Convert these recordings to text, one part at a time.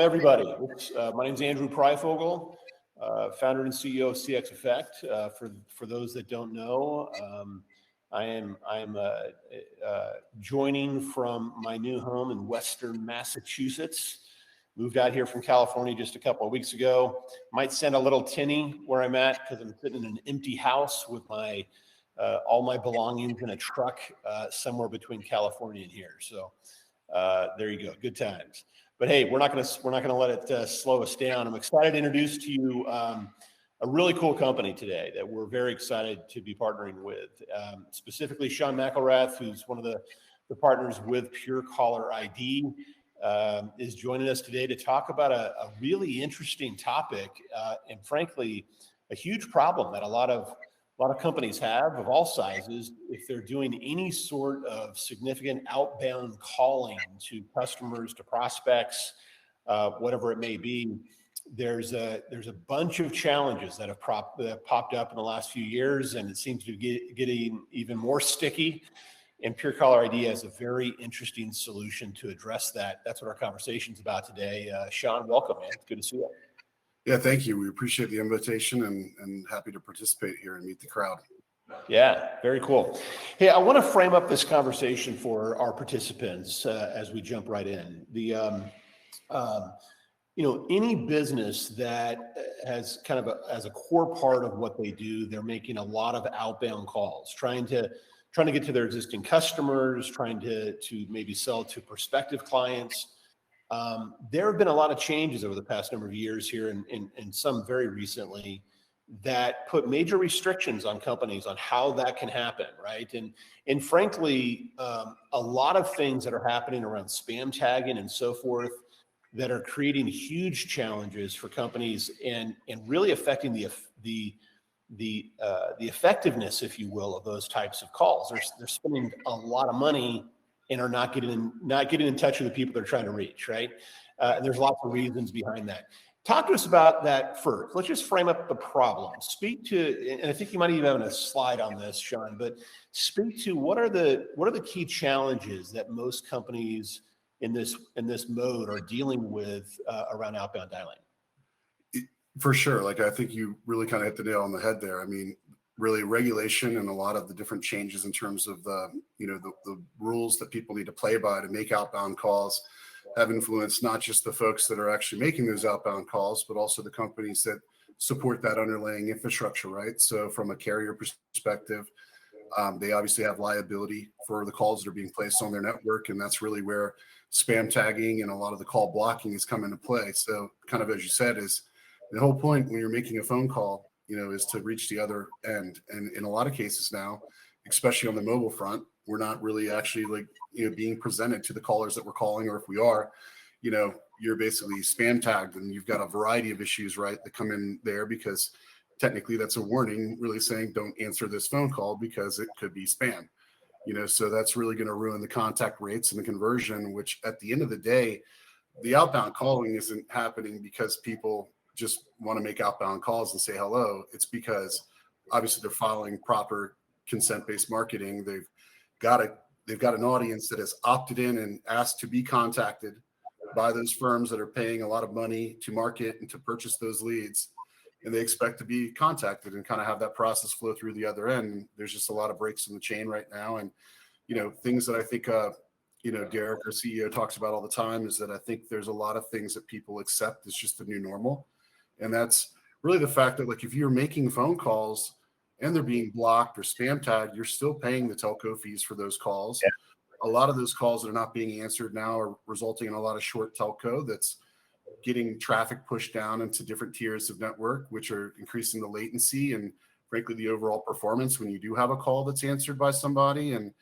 everybody. My name is Andrew Pryfogle, founder and CEO of CX Effect. For those that don't know, I am joining from my new home in Western Massachusetts. Moved out here from California just a couple of weeks ago. Might sound a little tinny where I'm at because I'm sitting in an empty house with my all my belongings in a truck somewhere between California and here. So there you go, good times. But hey, we're not gonna let it slow us down. I'm excited to introduce to you a really cool company today that we're very excited to be partnering with. Specifically, Sean McIlrath, who's one of the partners with Pure CallerID, is joining us today to talk about a really interesting topic and frankly, a huge problem that a lot of companies have of all sizes. If they're doing any sort of significant outbound calling to customers, to prospects, whatever it may be, there's a bunch of challenges that have popped up in the last few years, and it seems to be getting even more sticky. And Pure CallerID has a very interesting solution to address that. That's what our conversation's about today. Sean, welcome, man. It's good to see you. Yeah, thank you. We appreciate the invitation and happy to participate here and meet the crowd. Yeah, very cool. Hey, I want to frame up this conversation for our participants as we jump right in. Any business that has kind of as a core part of what they do, they're making a lot of outbound calls, trying to get to their existing customers, trying to maybe sell to prospective clients. There have been a lot of changes over the past number of years here and some very recently that put major restrictions on companies on how that can happen, right? And frankly, a lot of things that are happening around spam tagging and so forth that are creating huge challenges for companies and really affecting the effectiveness, if you will, of those types of calls. They're spending a lot of money and are not getting in touch with the people they're trying to reach, right? And there's lots of reasons behind that. Talk to us about that first. Let's just frame up the problem. Speak to, and I think you might even have a slide on this, Sean, but speak to what are the key challenges that most companies in this mode are dealing with around outbound dialing? For sure. Like, I think you really kind of hit the nail on the head there. I mean, really regulation and a lot of the different changes in terms of the rules that people need to play by to make outbound calls have influenced not just the folks that are actually making those outbound calls, but also the companies that support that underlying infrastructure, right? So from a carrier perspective, they obviously have liability for the calls that are being placed on their network. And that's really where spam tagging and a lot of the call blocking has come into play. So kind of, as you said, is the whole point when you're making a phone call, is to reach the other end. And in a lot of cases now, especially on the mobile front, we're not really actually being presented to the callers that we're calling, or if we are, you're basically spam tagged and you've got a variety of issues, right, that come in there because technically that's a warning really saying don't answer this phone call because it could be spam, so that's really going to ruin the contact rates and the conversion, which at the end of the day, the outbound calling isn't happening because people just want to make outbound calls and say hello. It's because obviously they're following proper consent-based marketing. They've got an audience that has opted in and asked to be contacted by those firms that are paying a lot of money to market and to purchase those leads. And they expect to be contacted and kind of have that process flow through the other end. There's just a lot of breaks in the chain right now. And, things that I think, Derek, our CEO, talks about all the time is that I think there's a lot of things that people accept as just the new normal. And that's really the fact that, like, if you're making phone calls and they're being blocked or spam tagged, you're still paying the telco fees for those calls. Yeah. A lot of those calls that are not being answered now are resulting in a lot of short telco that's getting traffic pushed down into different tiers of network, which are increasing the latency and frankly the overall performance when you do have a call that's answered by somebody. And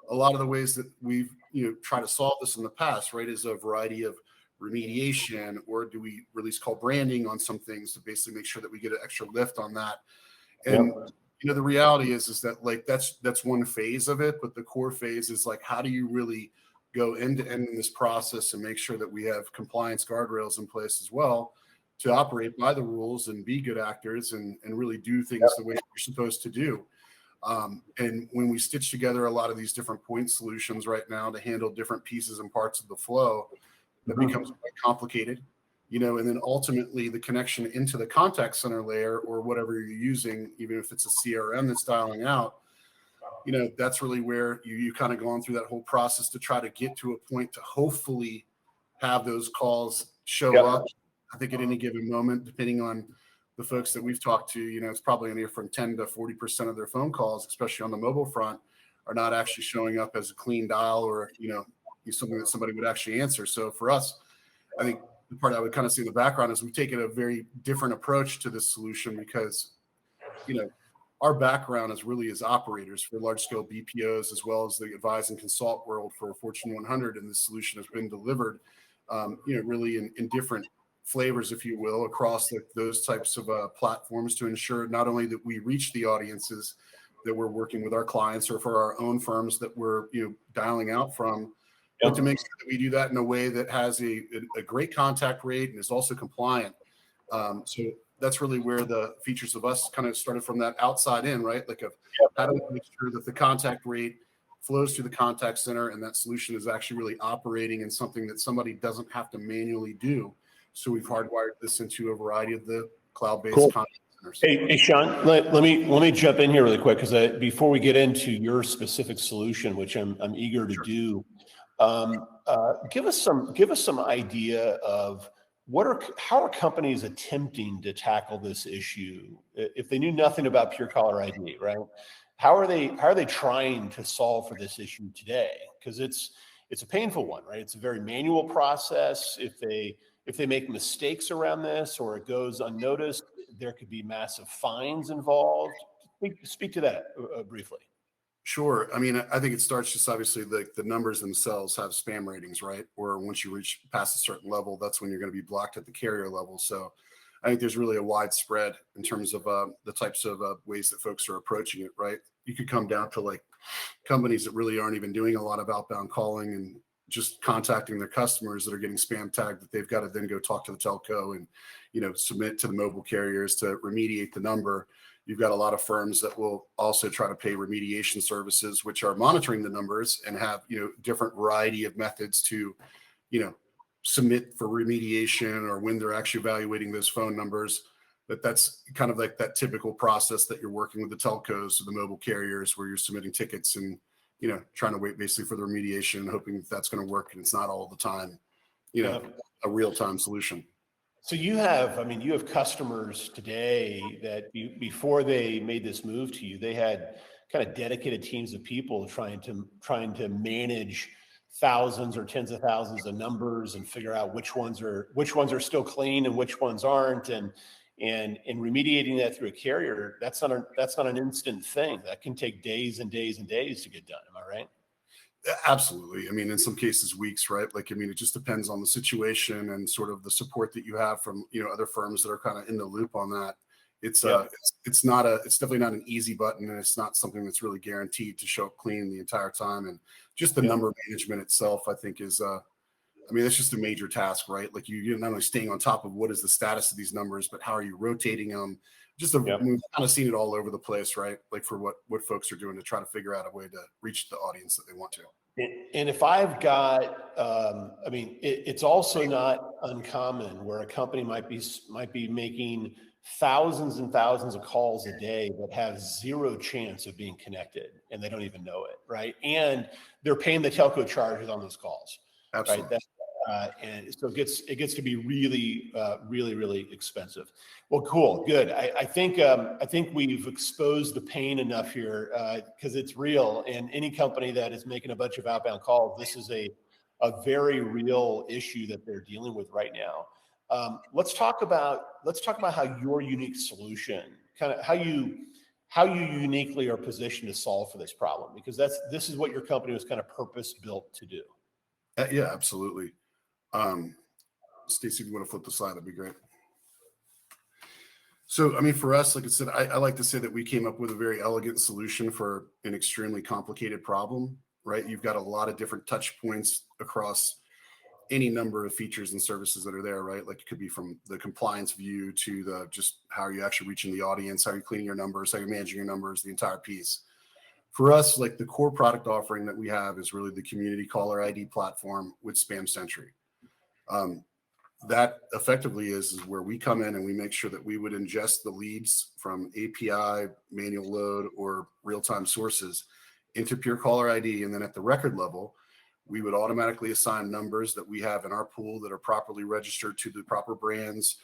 a lot of the ways that we've tried to solve this in the past, right, is a variety of remediation, or do we release call branding on some things to basically make sure that we get an extra lift on that. And the reality is that, like, that's one phase of it, but the core phase is like, how do you really go end to end in this process and make sure that we have compliance guardrails in place as well to operate by the rules and be good actors and really do things the way we're supposed to do. And when we stitch together a lot of these different point solutions right now to handle different pieces and parts of the flow, that becomes quite complicated. and then ultimately the connection into the contact center layer or whatever you're using, even if it's a CRM that's dialing out, that's really where you kind of gone through that whole process to try to get to a point to hopefully have those calls show up. I think at any given moment, depending on the folks that we've talked to, it's probably anywhere from 10 to 40% of their phone calls, especially on the mobile front, are not actually showing up as a clean dial or, something that somebody would actually answer. So for us, I think the part I would kind of see in the background is we've taken a very different approach to this solution because, our background is really as operators for large scale BPOs, as well as the advise and consult world for Fortune 100. And this solution has been delivered, really in different flavors, if you will, across those types of platforms to ensure not only that we reach the audiences that we're working with our clients or for our own firms that we're, dialing out from, but to make sure that we do that in a way that has a great contact rate and is also compliant. So that's really where the features of us kind of started from that outside in, right? Like how do we make sure that the contact rate flows through the contact center and that solution is actually really operating in something that somebody doesn't have to manually do. So we've hardwired this into a variety of the cloud-based contact centers. Hey, Sean, let me jump in here really quick because before we get into your specific solution, which I'm eager to do, give us some idea of how are companies attempting to tackle this issue if they knew nothing about Pure CallerID, right? How are they trying to solve for this issue today? Because it's a painful one, right? It's a very manual process. If they make mistakes around this or it goes unnoticed, there could be massive fines involved. Speak to that briefly. Sure. I mean, I think it starts just obviously the numbers themselves have spam ratings, right? Or once you reach past a certain level, that's when you're going to be blocked at the carrier level. So I think there's really a wide spread in terms of the types of ways that folks are approaching it, right? You could come down to like companies that really aren't even doing a lot of outbound calling and just contacting their customers that are getting spam tagged that they've got to then go talk to the telco and, submit to the mobile carriers to remediate the number. You've got a lot of firms that will also try to pay remediation services, which are monitoring the numbers and have, different variety of methods to, submit for remediation or when they're actually evaluating those phone numbers. That's kind of like that typical process that you're working with the telcos or the mobile carriers where you're submitting tickets and, trying to wait basically for the remediation and hoping that's going to work. And it's not all the time, a real-time solution. So you have customers today that before they made this move to you, they had kind of dedicated teams of people trying to manage thousands or tens of thousands of numbers and figure out which ones are still clean and which ones aren't, and remediating that through a carrier. That's not an instant thing. That can take days and days and days to get done. Am I right? Absolutely. I mean, in some cases, weeks, right? Like, it just depends on the situation and sort of the support that you have from, other firms that are kind of in the loop on that. It's definitely not an easy button, and it's not something that's really guaranteed to show up clean the entire time. And just the number management itself, I think is, it's just a major task, right? Like you're not only staying on top of what is the status of these numbers, but how are you rotating them? We've kind of seen it all over the place, right? Like for what folks are doing to try to figure out a way to reach the audience that they want to. And if I've got, it's also not uncommon where a company might be making thousands and thousands of calls a day that have zero chance of being connected, and they don't even know it, right? And they're paying the telco charges on those calls. Absolutely. Right? And so it gets to be really, really expensive. Well, cool, good. I think we've exposed the pain enough here because it's real. And any company that is making a bunch of outbound calls, this is a very real issue that they're dealing with right now. Let's talk about how your unique solution, kind of how you uniquely are positioned to solve for this problem, because this is what your company was kind of purpose built to do. Yeah, absolutely. Stacey, if you want to flip the slide, that'd be great. So, for us, like I said, I like to say that we came up with a very elegant solution for an extremely complicated problem, right? You've got a lot of different touch points across any number of features and services that are there, right? Like it could be from the compliance view to the just how are you actually reaching the audience, how are you cleaning your numbers, how you're managing your numbers, the entire piece. For us, like the core product offering that we have is really the community caller ID platform with Spam Sentry. that effectively is where we come in and we make sure that we would ingest the leads from API, manual load, or real-time sources into Pure CallerID. And then at the record level, we would automatically assign numbers that we have in our pool that are properly registered to the proper brands,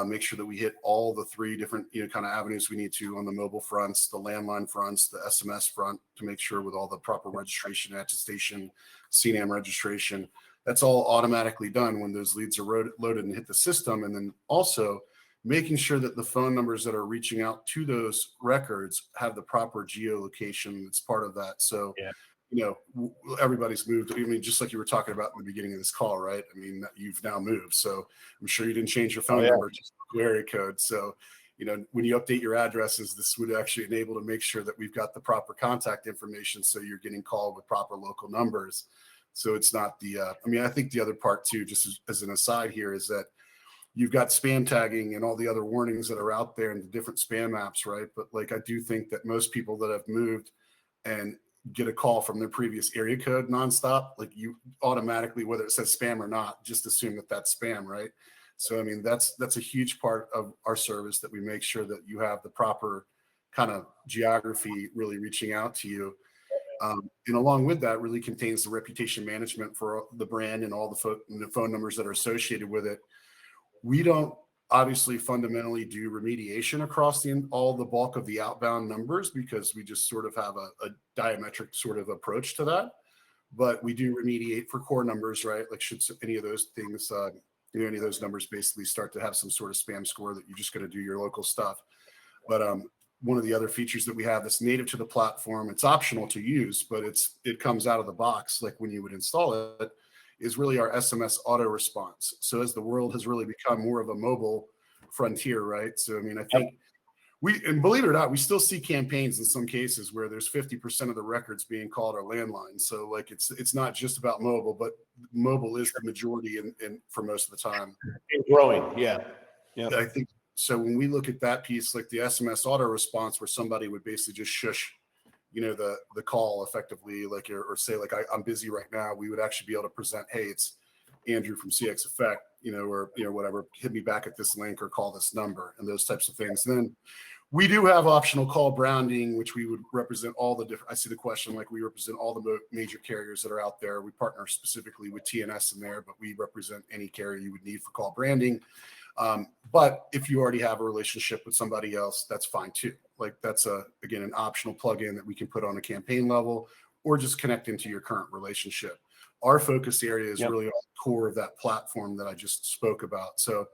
make sure that we hit all the three different, kind of avenues we need to on the mobile fronts, the landline fronts, the SMS front, to make sure with all the proper registration, attestation, CNAM registration. That's all automatically done when those leads are loaded and hit the system. And then also making sure that the phone numbers that are reaching out to those records have the proper geolocation that's part of that. So, everybody's moved. I mean, just like you were talking about in the beginning of this call, right? I mean, you've now moved. So I'm sure you didn't change your phone number, just the area code. So, when you update your addresses, this would actually enable to make sure that we've got the proper contact information. So you're getting called with proper local numbers. So it's not I think the other part too, just as an aside here, is that you've got spam tagging and all the other warnings that are out there in the different spam apps, right? But like, I do think that most people that have moved and get a call from their previous area code nonstop, like, you automatically, whether it says spam or not, just assume that that's spam, right? So, I mean, that's a huge part of our service, that we make sure that you have the proper kind of geography really reaching out to you. And along with that really contains the reputation management for the brand and all the phone numbers that are associated with it. We don't obviously fundamentally do remediation across all the bulk of the outbound numbers, because we just sort of have a diametric sort of approach to that. But we do remediate for core numbers, right? Like, should any of those things, any of those numbers basically start to have some sort of spam score, that you're just going to do your local stuff. But one of the other features that we have that's native to the platform, it's optional to use, but it comes out of the box, like when you would install it, is really our SMS auto response. So as the world has really become more of a mobile frontier, right? So, I mean, I think and believe it or not, we still see campaigns in some cases where there's 50% of the records being called are landline. So like, it's not just about mobile, but mobile is the majority in for most of the time. And growing. Yeah. I think so. When we look at that piece, like the SMS auto response, where somebody would basically just shush, the call effectively, like, or say like, I'm busy right now, we would actually be able to present, hey, it's Andrew from CX Effect, or, whatever, hit me back at this link or call this number, and those types of things. And then we do have optional call branding, which we would represent all the different, I see the question, like, we represent all the major carriers that are out there. We partner specifically with TNS in there, but we represent any carrier you would need for call branding. But if you already have a relationship with somebody else, that's fine too. Like, that's again, an optional plugin that we can put on a campaign level, or just connect into your current relationship. Our focus area is really on the core of that platform that I just spoke about. So,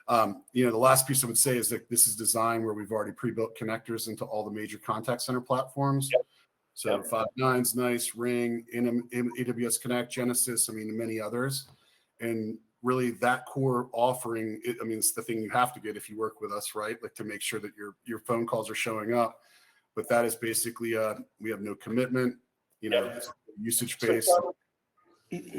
the last piece I would say is that this is designed where we've already pre-built connectors into all the major contact center platforms. So Five9's nice, Ring, AWS Connect, Genesis, many others. And really that core offering, it's the thing you have to get if you work with us, right? Like, to make sure that your phone calls are showing up. But that is basically, we have no commitment, it's usage based.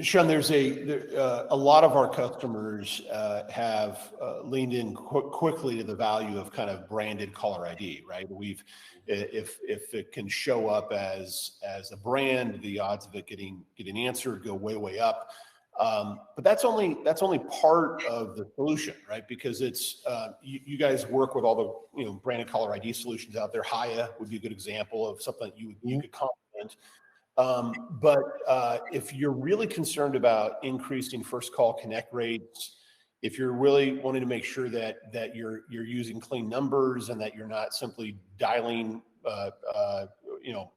Sean, there's a lot of our customers have leaned in quickly to the value of kind of branded caller ID, right? If it can show up as a brand, the odds of it getting answered go way up. But that's only part of the solution, right? Because it's you guys work with all the branded caller ID solutions out there. Hiya would be a good example of something that you could complement. But if you're really concerned about increasing first call connect rates, if you're really wanting to make sure that you're using clean numbers and that you're not simply dialing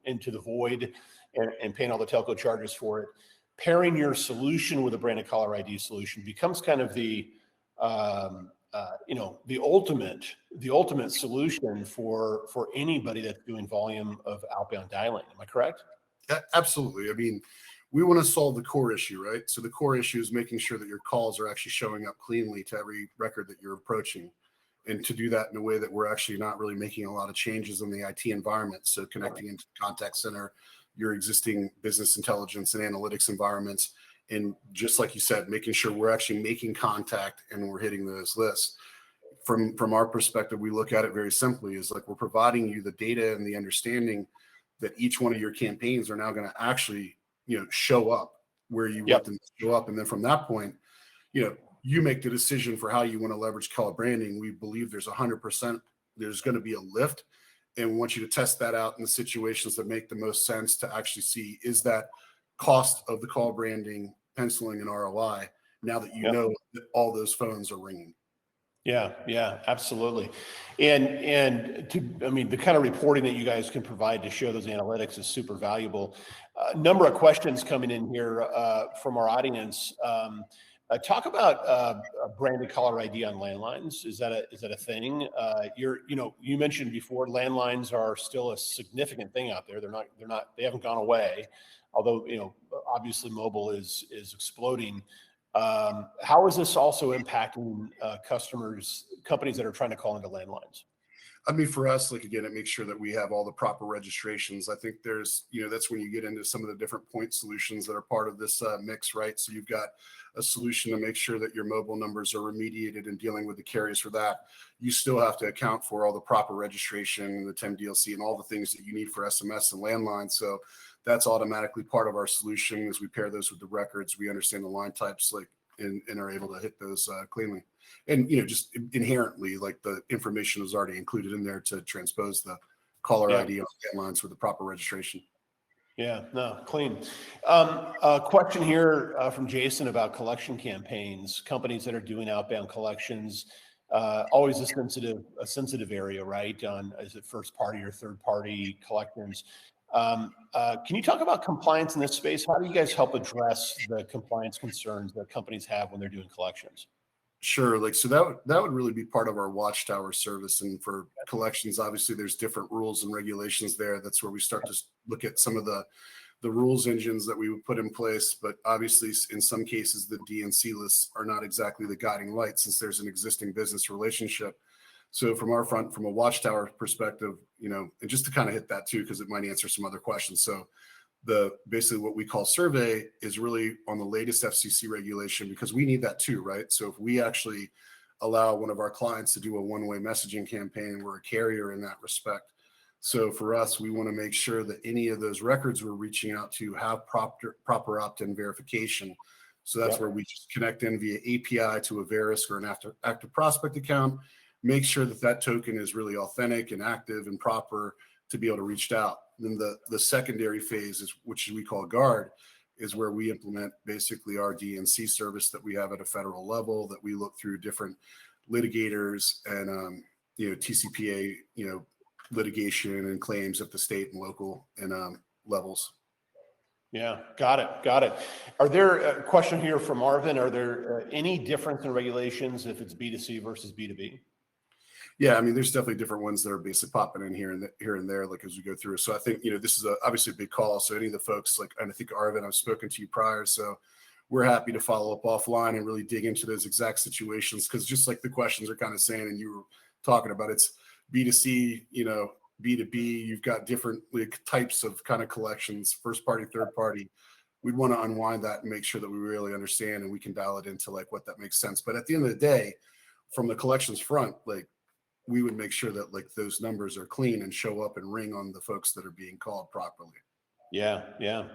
into the void and paying all the telco charges for it, pairing your solution with a branded caller ID solution becomes kind of the ultimate solution for anybody that's doing volume of outbound dialing. Am I correct? Absolutely. We want to solve the core issue, right? So the core issue is making sure that your calls are actually showing up cleanly to every record that you're approaching. And to do that in a way that we're actually not really making a lot of changes in the IT environment. So connecting into the contact center, your existing business intelligence and analytics environments. And just like you said, making sure we're actually making contact and we're hitting those lists. From our perspective, we look at it very simply, is like, we're providing you the data and the understanding that each one of your campaigns are now going to actually, show up where you want them to show up. And then from that point, you make the decision for how you want to leverage caller branding. We believe there's 100%, there's going to be a lift. And we want you to test that out in the situations that make the most sense to actually see, is that cost of the call branding penciling an ROI now that you know that all those phones are ringing. Yeah, absolutely. And the kind of reporting that you guys can provide to show those analytics is super valuable. A number of questions coming in here from our audience. Talk about branded caller ID on landlines. Is that a thing? You mentioned before landlines are still a significant thing out there. They haven't gone away, although obviously mobile is exploding. How is this also impacting companies that are trying to call into landlines? I mean, for us, like, again, it makes sure that we have all the proper registrations. I think there's, that's when you get into some of the different point solutions that are part of this mix, right? So you've got a solution to make sure that your mobile numbers are remediated and dealing with the carriers for that. You still have to account for all the proper registration, the 10 DLC, and all the things that you need for SMS and landline. So that's automatically part of our solution. As we pair those with the records, we understand the line types, and are able to hit those cleanly. And just inherently, like, the information is already included in there to transpose the caller ID on landlines with the proper registration. Yeah, no, clean. A question here from Jason about collection campaigns. Companies that are doing outbound collections, always a sensitive area, right? Is it first party or third party collectors? Can you talk about compliance in this space? How do you guys help address the compliance concerns that companies have when they're doing collections? Sure. So that would really be part of our watchtower service. And for collections, obviously there's different rules and regulations there. That's where we start to look at some of the rules engines that we would put in place. But obviously in some cases, the DNC lists are not exactly the guiding light, since there's an existing business relationship. So from our front, from a watchtower perspective, and just to kind of hit that too, because it might answer some other questions. So basically what we call survey is really on the latest FCC regulation, because we need that too, right? So if we actually allow one of our clients to do a one-way messaging campaign, we're a carrier in that respect. So for us, we want to make sure that any of those records we're reaching out to have proper opt-in verification. So that's where we just connect in via API to a Verisk or an active prospect account, make sure that token is really authentic and active and proper to be able to reach out. Then the secondary phase is, which we call guard, is where we implement basically our DNC service that we have at a federal level, that we look through different litigators and TCPA litigation and claims at the state and local and levels. Yeah, got it. Are there a question here from Marvin? Are there any difference in regulations if it's B2C versus B2B? Yeah, I mean, there's definitely different ones that are basically popping in here and there, like, as we go through. So I think, this is obviously a big call. So any of the folks, and I think Arvin, I've spoken to you prior, so we're happy to follow up offline and really dig into those exact situations. Because just like the questions are kind of saying, and you were talking about, it's B2C, B2B, you've got different types of kind of collections, first party, third party. We'd want to unwind that and make sure that we really understand and we can dial it into what that makes sense. But at the end of the day, from the collections front, we would make sure that those numbers are clean and show up and ring on the folks that are being called properly. Yeah,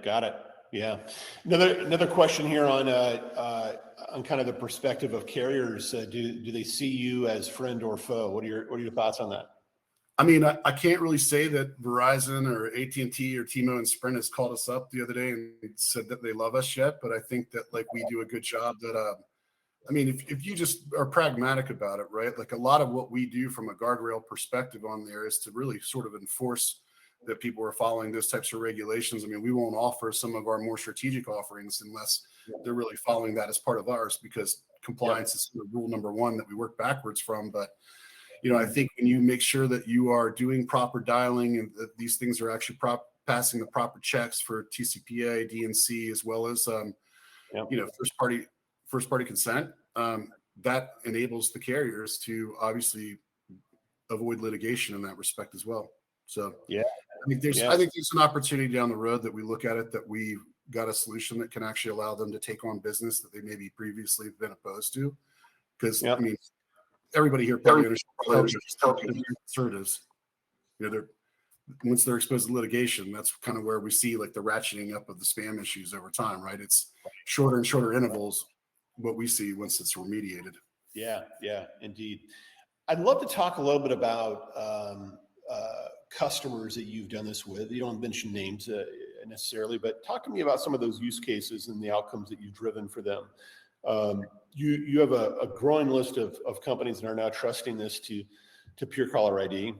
got it. Yeah. Another question here on kind of the perspective of carriers. Do they see you as friend or foe? What are your thoughts on that? I mean, I can't really say that Verizon or AT&T or T-Mobile and Sprint has called us up the other day and said that they love us yet, but I think that we do a good job that I mean, if you just are pragmatic about it, right? A lot of what we do from a guardrail perspective on there is to really sort of enforce that people are following those types of regulations. I mean, we won't offer some of our more strategic offerings unless they're really following that as part of ours, because compliance is rule number one that we work backwards from. But, I think when you make sure that you are doing proper dialing and that these things are actually passing the proper checks for TCPA, DNC, as well as, first party consent, that enables the carriers to obviously avoid litigation in that respect as well. So I think there's an opportunity down the road that we look at it, that we've got a solution that can actually allow them to take on business that they maybe previously been opposed to. Because I mean, everybody here probably understands conservatives. Once they're exposed to litigation, that's kind of where we see the ratcheting up of the spam issues over time, right? It's shorter and shorter intervals what we see once it's remediated. Yeah, yeah, indeed. I'd love to talk a little bit about customers that you've done this with. You don't mention names necessarily, but talk to me about some of those use cases and the outcomes that you've driven for them. You have a growing list of companies that are now trusting this to Pure CallerID.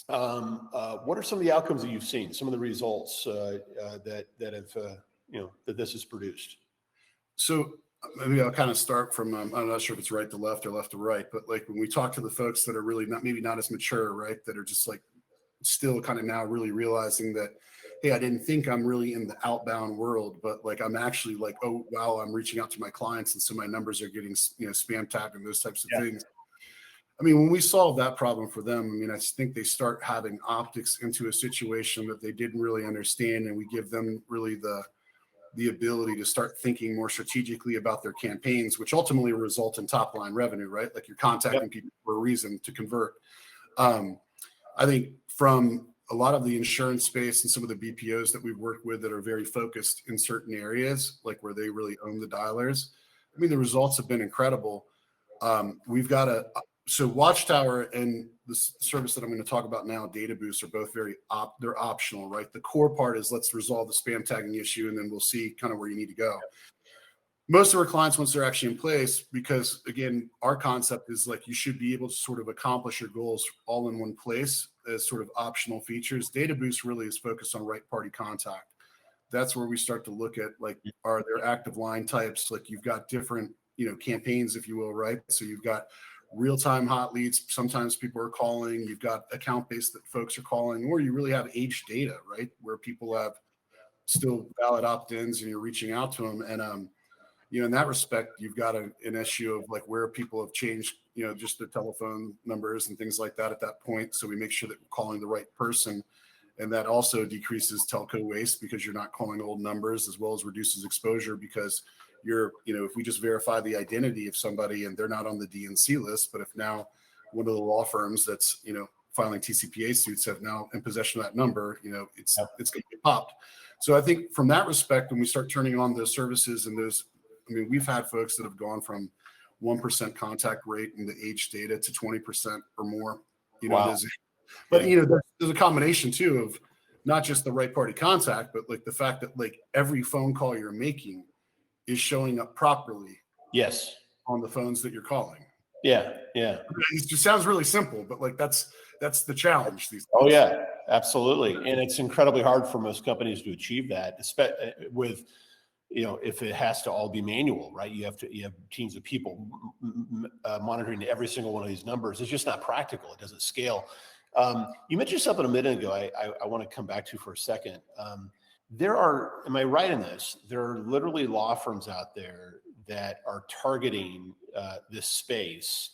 What are some of the outcomes that you've seen? Some of the results that have that this has produced? So maybe I'll kind of start from, I'm not sure if it's right to left or left to right, but like when we talk to the folks that are really maybe not as mature, right, that are just like still kind of now really realizing that, hey, I didn't think I'm really in the outbound world, but like I'm actually like, oh wow, I'm reaching out to my clients, and so my numbers are getting spam tagged and those types of things. I mean, when we solve that problem for them, I mean, I think they start having optics into a situation that they didn't really understand, and we give them really the ability to start thinking more strategically about their campaigns, which ultimately result in top line revenue, right? Like you're contacting people for a reason to convert. I think from a lot of the insurance space and some of the BPOs that we've worked with that are very focused in certain areas, like where they really own the dialers, I mean, the results have been incredible. We've got so Watchtower and the service that I'm going to talk about now, Data Boost, are both they're optional, right? The core part is let's resolve the spam tagging issue, and then we'll see kind of where you need to go. Most of our clients, once they're actually in place, because again, our concept is like you should be able to sort of accomplish your goals all in one place as sort of optional features. Data Boost really is focused on right party contact. That's where we start to look at like, are there active line types? Like you've got different, campaigns, if you will, right? So you've got real-time hot leads. Sometimes people are calling. You've got account-based that folks are calling, or you really have aged data, right? Where people have still valid opt-ins and you're reaching out to them. And, in that respect, you've got an issue of like where people have changed, just their telephone numbers and things like that at that point. So we make sure that we're calling the right person. And that also decreases telco waste because you're not calling old numbers, as well as reduces exposure because if we just verify the identity of somebody and they're not on the DNC list, but if now one of the law firms that's, filing TCPA suits have now in possession of that number, it's going to get popped. So I think from that respect, when we start turning on those services and those, we've had folks that have gone from 1% contact rate in the age data to 20% or more, Wow. But there's a combination too of not just the right party contact, but like the fact that like every phone call you're making is showing up properly. Yes. On the phones that you're calling. Yeah. It just sounds really simple, but like that's the challenge these days. Oh yeah, absolutely. And it's incredibly hard for most companies to achieve that, with, if it has to all be manual, right? You have teams of people monitoring every single one of these numbers. It's just not practical. It doesn't scale. You mentioned something a minute ago I want to come back to for a second. Am I right in this? There are literally law firms out there that are targeting this space,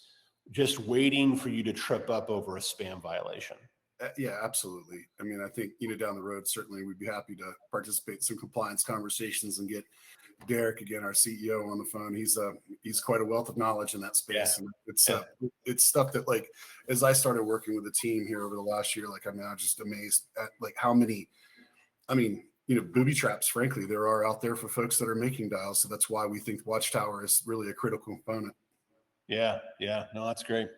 just waiting for you to trip up over a spam violation. Yeah, absolutely. I think, down the road, certainly we'd be happy to participate in some compliance conversations and get Derek, again, our CEO, on the phone. He's quite a wealth of knowledge in that space. Yeah. And it's stuff that, like, as I started working with the team here over the last year, like I'm now just amazed at like how many, booby traps, frankly, there are out there for folks that are making dials. So that's why we think Watchtower is really a critical component. Yeah. No, that's great.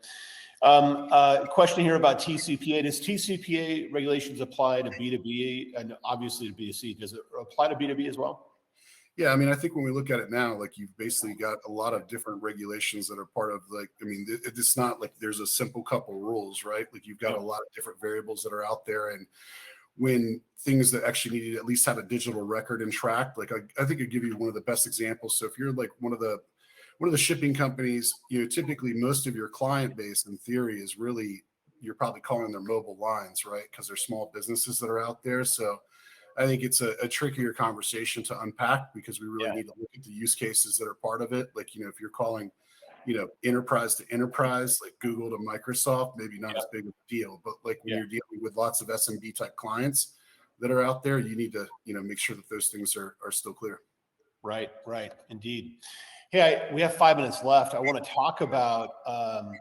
Question here about TCPA. Does TCPA regulations apply to B2B and obviously to B2C? Does it apply to B2B as well? Yeah, I think when we look at it now, like you've basically got a lot of different regulations that are part of it's not like there's a simple couple rules, right? Like you've got a lot of different variables that are out there. And when things that actually need to at least have a digital record and tracked, like I think I'd give you one of the best examples. So if you're like one of the shipping companies, typically most of your client base in theory is really, you're probably calling their mobile lines, right? Because they're small businesses that are out there. So I think it's a trickier conversation to unpack because we really need to look at the use cases that are part of it. Like, if you're calling, enterprise to enterprise, like Google to Microsoft, maybe not as big of a deal, but like when you're dealing with lots of SMB type clients that are out there, you need to, make sure that those things are still clear. Right. Indeed. Hey, we have 5 minutes left. I want to talk about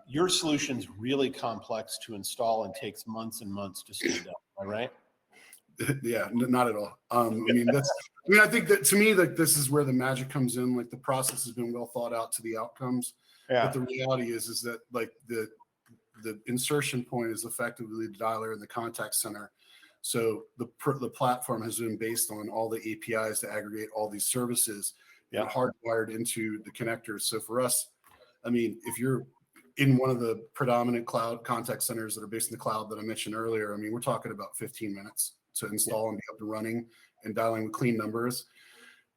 your solution's really complex to install and takes months and months to stand up. All right. Yeah, not at all. I mean, I think that to me, like, this is where the magic comes in. Like, the process has been well thought out to the outcomes. Yeah. But the reality is that like the insertion point is effectively the dialer in the contact center. So the platform has been based on all the APIs to aggregate all these services and hardwired into the connectors. So for us, I mean, if you're in one of the predominant cloud contact centers that are based in the cloud that I mentioned earlier, I mean, we're talking about 15 minutes to install and be up and running and dialing with clean numbers.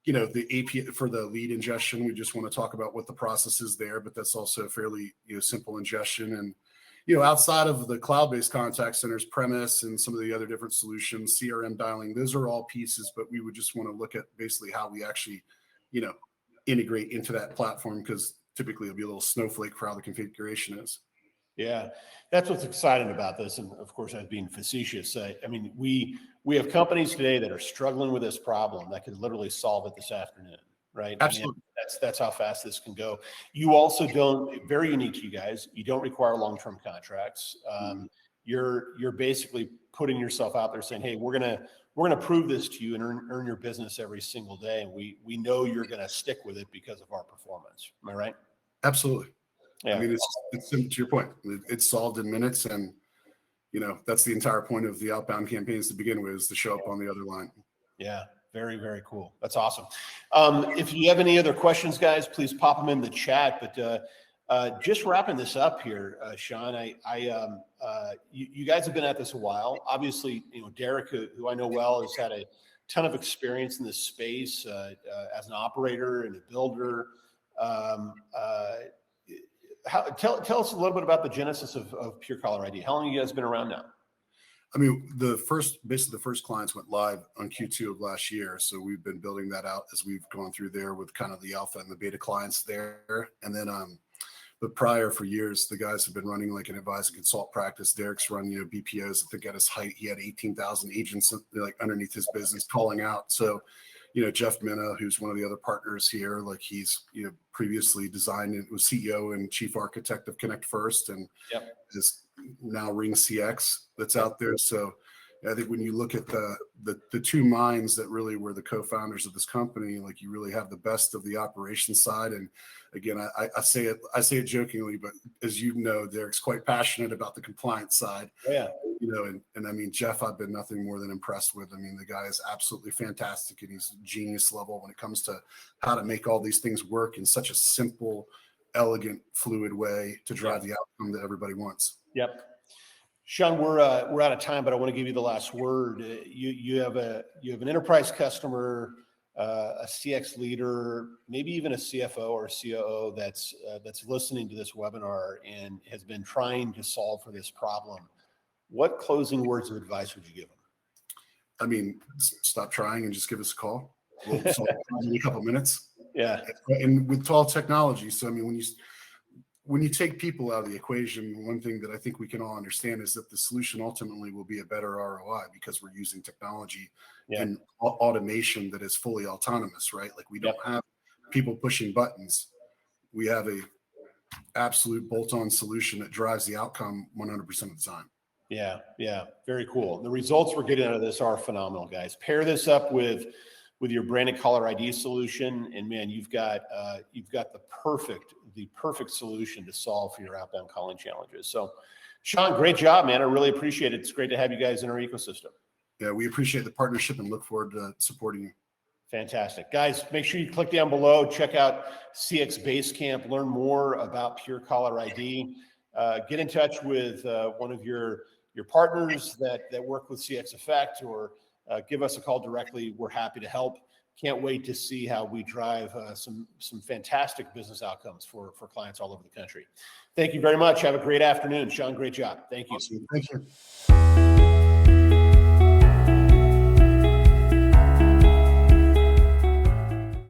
You know, the API for the lead ingestion, we just want to talk about what the process is there, but that's also fairly, simple ingestion. And, outside of the cloud-based contact centers, premise and some of the other different solutions, CRM dialing, those are all pieces, but we would just want to look at basically how we actually, integrate into that platform, because typically it'll be a little snowflake for how the configuration is. Yeah, that's what's exciting about this. And of course, I was being facetious. I mean, we have companies today that are struggling with this problem that could literally solve it this afternoon, right? Absolutely. I mean, that's how fast this can go. You also don't, very unique to you guys, you don't require long-term contracts. You're basically putting yourself out there saying, hey, we're gonna prove this to you and earn your business every single day. And we know you're gonna stick with it because of our performance. Am I right? Absolutely. Yeah. I mean, it's to your point. It's solved in minutes, and that's the entire point of the outbound campaigns to begin with, is to show up on the other line. Yeah, very, very cool. That's awesome. If you have any other questions, guys, please pop them in the chat. But just wrapping this up here, Sean, you guys have been at this a while. Obviously, Derek, who I know well, has had a ton of experience in this space as an operator and a builder. Tell us a little bit about the genesis of Pure CallerID. How long have you guys been around now? I mean, basically the first clients went live on Q2 of last year. So we've been building that out as we've gone through there with kind of the alpha and the beta clients there. And then, but prior, for years, the guys have been running like an advise and consult practice. Derek's run, BPOs. I think at his height, he had 18,000 agents like underneath his business calling out. So, Jeff Minna, who's one of the other partners here, like he's, previously designed and was CEO and chief architect of Connect First, and is now Ring CX that's out there. So I think when you look at the two minds that really were the co-founders of this company, like you really have the best of the operations side. And again, I say it jokingly, but as Derek's quite passionate about the compliance side. Yeah. And I mean, Jeff, I've been nothing more than impressed with. I mean, the guy is absolutely fantastic, and he's genius level when it comes to how to make all these things work in such a simple, elegant, fluid way to drive the outcome that everybody wants. Yep. Sean, we're out of time, but I want to give you the last word. You have an enterprise customer, a CX leader, maybe even a CFO or a COO that's listening to this webinar and has been trying to solve for this problem. What closing words of advice would you give them? I mean, stop trying and just give us a call. We'll solve it in a couple of minutes. Yeah. And with all technology, so I mean, when you take people out of the equation, one thing that I think we can all understand is that the solution ultimately will be a better ROI because we're using technology and automation that is fully autonomous, right? Like we don't have people pushing buttons. We have a absolute bolt-on solution that drives the outcome 100% of the time. Yeah. Very cool. The results we're getting out of this are phenomenal, guys. Pair this up with your branded CallerID solution, and man, you've got the perfect solution to solve for your outbound calling challenges. So, Sean, great job, man. I really appreciate it. It's great to have you guys in our ecosystem. Yeah, we appreciate the partnership and look forward to supporting you. Fantastic. Guys, make sure you click down below, check out CX Basecamp, learn more about Pure CallerID. Get in touch with one of your partners that work with CX Effect, or give us a call directly. We're happy to help. Can't wait to see how we drive some fantastic business outcomes for clients all over the country. Thank you very much. Have a great afternoon. Sean, great job. Thank you. Awesome. Thank you.